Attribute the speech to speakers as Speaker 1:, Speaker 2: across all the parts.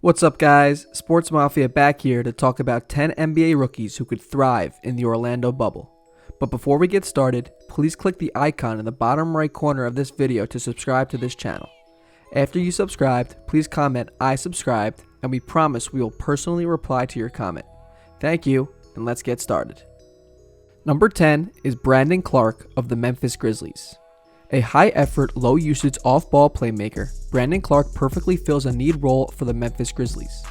Speaker 1: What's up, guys? Sportsmafia back here to talk about 10 NBA rookies who could thrive in the Orlando bubble. But before we get started, please click the icon in the bottom right corner of this video to subscribe to this channel. After you subscribed, please comment "I subscribed," and we promise we will personally reply to your comment. Thank you, and let's get started. Number 10 is Brandon Clarke of the Memphis Grizzlies. A high-effort, low-usage off-ball playmaker, Brandon Clarke perfectly fills a need role for the Memphis Grizzlies.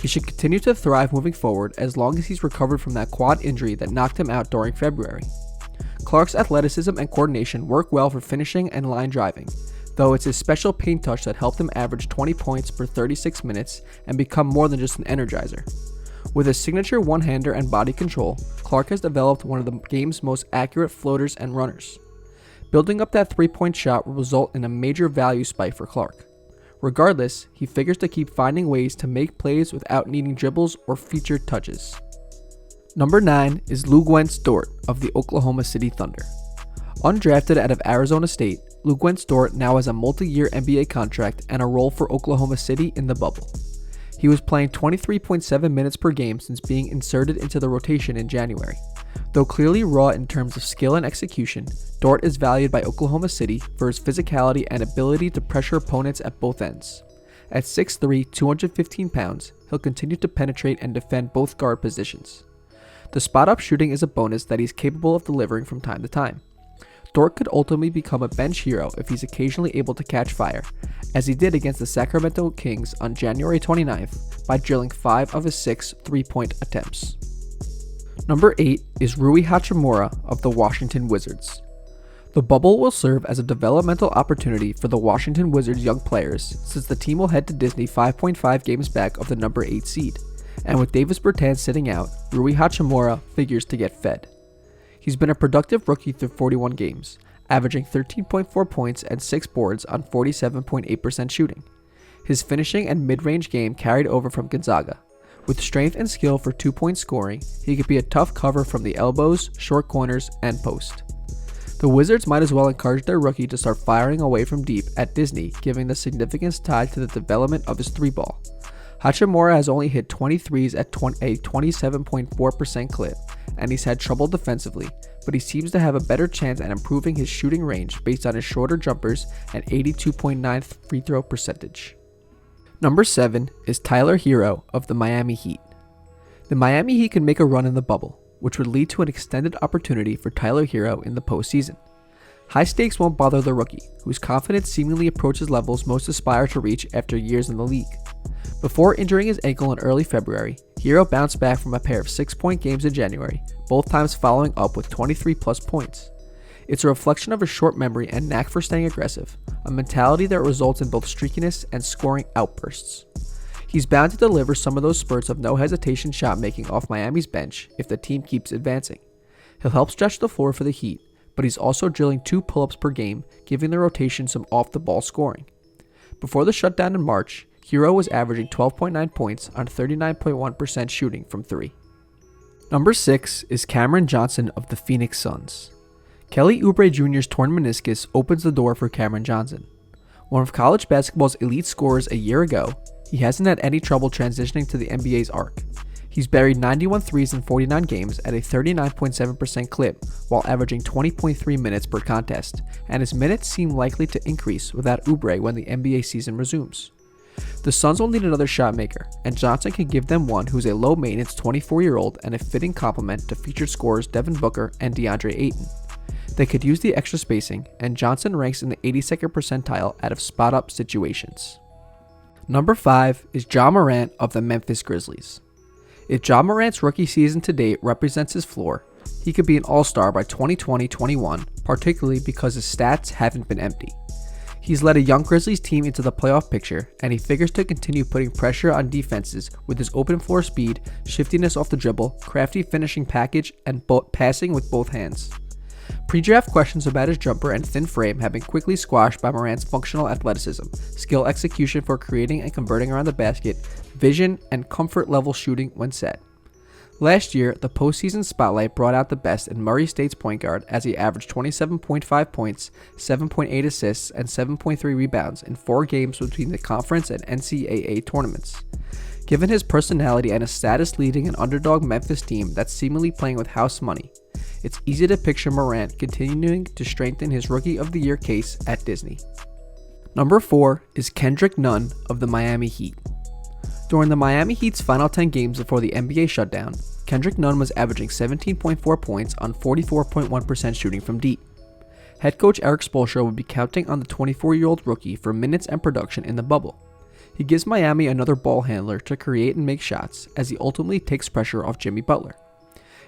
Speaker 1: He should continue to thrive moving forward as long as he's recovered from that quad injury that knocked him out during February. Clarke's athleticism and coordination work well for finishing and line driving, though it's his special paint touch that helped him average 20 points per 36 minutes and become more than just an energizer. With his signature one-hander and body control, Clarke has developed one of the game's most accurate floaters and runners. Building up that three-point shot will result in a major value spike for Clarke. Regardless, he figures to keep finding ways to make plays without needing dribbles or featured touches. Number 9 is Luguentz Dort of the Oklahoma City Thunder. Undrafted out of Arizona State, Luguentz Dort now has a multi-year NBA contract and a role for Oklahoma City in the bubble. He was playing 23.7 minutes per game since being inserted into the rotation in January. Though clearly raw in terms of skill and execution, Dort is valued by Oklahoma City for his physicality and ability to pressure opponents at both ends. At 6'3", 215 pounds, he'll continue to penetrate and defend both guard positions. The spot-up shooting is a bonus that he's capable of delivering from time to time. Dort could ultimately become a bench hero if he's occasionally able to catch fire, as he did against the Sacramento Kings on January 29th by drilling 5 of his 6 three-point attempts. Number 8 is Rui Hachimura of the Washington Wizards. The bubble will serve as a developmental opportunity for the Washington Wizards young players since the team will head to Disney 5.5 games back of the number 8 seed, and with Davis Bertans sitting out, Rui Hachimura figures to get fed. He's been a productive rookie through 41 games, averaging 13.4 points and 6 boards on 47.8% shooting. His finishing and mid-range game carried over from Gonzaga. With strength and skill for 2-point scoring, he could be a tough cover from the elbows, short corners, and post. The Wizards might as well encourage their rookie to start firing away from deep at Disney, giving the significance tied to the development of his three ball. Hachimura has only hit 23s at a 27.4% clip, and he's had trouble defensively, but he seems to have a better chance at improving his shooting range based on his shorter jumpers and 82.9 free throw percentage. Number 7 is Tyler Herro of the Miami Heat. The Miami Heat can make a run in the bubble, which would lead to an extended opportunity for Tyler Herro in the postseason. High stakes won't bother the rookie, whose confidence seemingly approaches levels most aspire to reach after years in the league. Before injuring his ankle in early February, Herro bounced back from a pair of 6-point games in January, both times following up with 23-plus points. It's a reflection of a short memory and knack for staying aggressive, a mentality that results in both streakiness and scoring outbursts. He's bound to deliver some of those spurts of no hesitation shot making off Miami's bench if the team keeps advancing. He'll help stretch the floor for the Heat, but he's also drilling 2 pull-ups per game, giving the rotation some off-the-ball scoring. Before the shutdown in March, Herro was averaging 12.9 points on 39.1% shooting from 3. Number 6 is Cameron Johnson of the Phoenix Suns. Kelly Oubre Jr.'s torn meniscus opens the door for Cameron Johnson. One of college basketball's elite scorers a year ago, he hasn't had any trouble transitioning to the NBA's arc. He's buried 91 threes in 49 games at a 39.7% clip while averaging 20.3 minutes per contest, and his minutes seem likely to increase without Oubre when the NBA season resumes. The Suns will need another shot maker, and Johnson can give them one who's a low-maintenance 24-year-old and a fitting complement to featured scorers Devin Booker and DeAndre Ayton. They could use the extra spacing, and Johnson ranks in the 82nd percentile out of spot-up situations. Number 5 is Ja Morant of the Memphis Grizzlies. If Ja Morant's rookie season to date represents his floor, he could be an all-star by 2020-21, particularly because his stats haven't been empty. He's led a young Grizzlies team into the playoff picture, and he figures to continue putting pressure on defenses with his open floor speed, shiftiness off the dribble, crafty finishing package, and passing with both hands. Pre-draft questions about his jumper and thin frame have been quickly squashed by Morant's functional athleticism, skill execution for creating and converting around the basket, vision, and comfort level shooting when set. Last year, the postseason spotlight brought out the best in Murray State's point guard as he averaged 27.5 points, 7.8 assists, and 7.3 rebounds in 4 games between the conference and NCAA tournaments. Given his personality and his status leading an underdog Memphis team that's seemingly playing with house money, it's easy to picture Morant continuing to strengthen his Rookie of the Year case at Disney. Number 4 is Kendrick Nunn of the Miami Heat. During the Miami Heat's final 10 games before the NBA shutdown, Kendrick Nunn was averaging 17.4 points on 44.1% shooting from deep. Head coach Erik Spoelstra would be counting on the 24-year-old rookie for minutes and production in the bubble. He gives Miami another ball handler to create and make shots as he ultimately takes pressure off Jimmy Butler.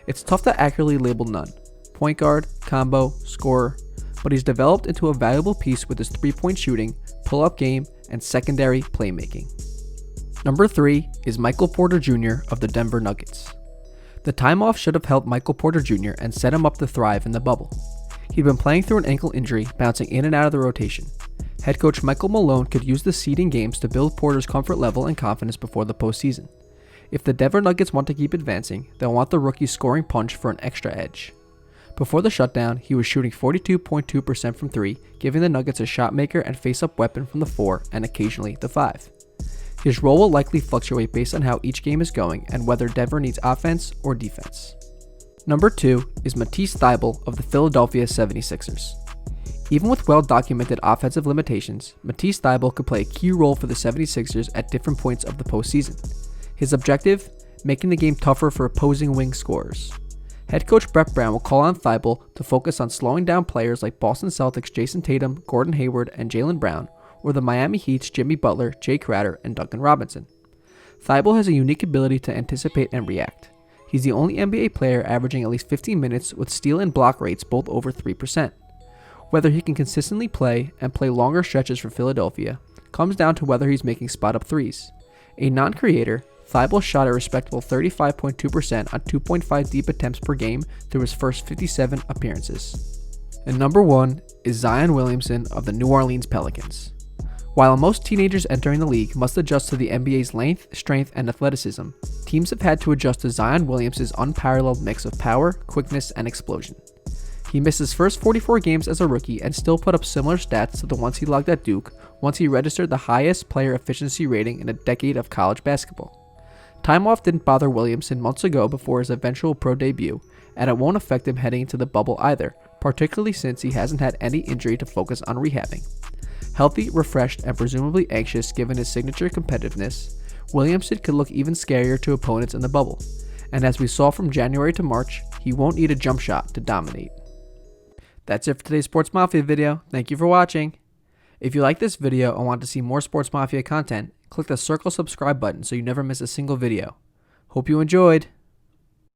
Speaker 1: It's tough to accurately label Nunn, point guard, combo, scorer, but he's developed into a valuable piece with his three-point shooting, pull-up game, and secondary playmaking. Number 3 is Michael Porter Jr. of the Denver Nuggets. The time off should have helped Michael Porter Jr. and set him up to thrive in the bubble. He'd been playing through an ankle injury, bouncing in and out of the rotation. Head coach Michael Malone could use the seeding games to build Porter's comfort level and confidence before the postseason. If the Denver Nuggets want to keep advancing, they'll want the rookie's scoring punch for an extra edge. Before the shutdown, he was shooting 42.2% from 3, giving the Nuggets a shot maker and face-up weapon from the 4 and occasionally the 5. His role will likely fluctuate based on how each game is going and whether Denver needs offense or defense. Number 2 is Matisse Thybulle of the Philadelphia 76ers. Even with well-documented offensive limitations, Matisse Thybulle could play a key role for the 76ers at different points of the postseason. His objective? Making the game tougher for opposing wing scorers. Head coach Brett Brown will call on Thybulle to focus on slowing down players like Boston Celtics' Jason Tatum, Gordon Hayward, and Jaylen Brown, or the Miami Heat's Jimmy Butler, Jay Crowder, and Duncan Robinson. Thybulle has a unique ability to anticipate and react. He's the only NBA player averaging at least 15 minutes with steal and block rates both over 3%. Whether he can consistently play and play longer stretches for Philadelphia comes down to whether he's making spot-up threes. A non-creator, Thybulle shot a respectable 35.2% on 2.5 deep attempts per game through his first 57 appearances. And number 1 is Zion Williamson of the New Orleans Pelicans. While most teenagers entering the league must adjust to the NBA's length, strength, and athleticism, teams have had to adjust to Zion Williamson's unparalleled mix of power, quickness, and explosion. He missed his first 44 games as a rookie and still put up similar stats to the ones he logged at Duke once he registered the highest player efficiency rating in a decade of college basketball. Time off didn't bother Williamson months ago before his eventual pro debut, and it won't affect him heading into the bubble either, particularly since he hasn't had any injury to focus on rehabbing. Healthy, refreshed, and presumably anxious given his signature competitiveness, Williamson could look even scarier to opponents in the bubble, and as we saw from January to March, he won't need a jump shot to dominate. That's it for today's Sports Mafia video. Thank you for watching. If you like this video and want to see more Sports Mafia content, click the circle subscribe button so you never miss a single video. Hope you enjoyed.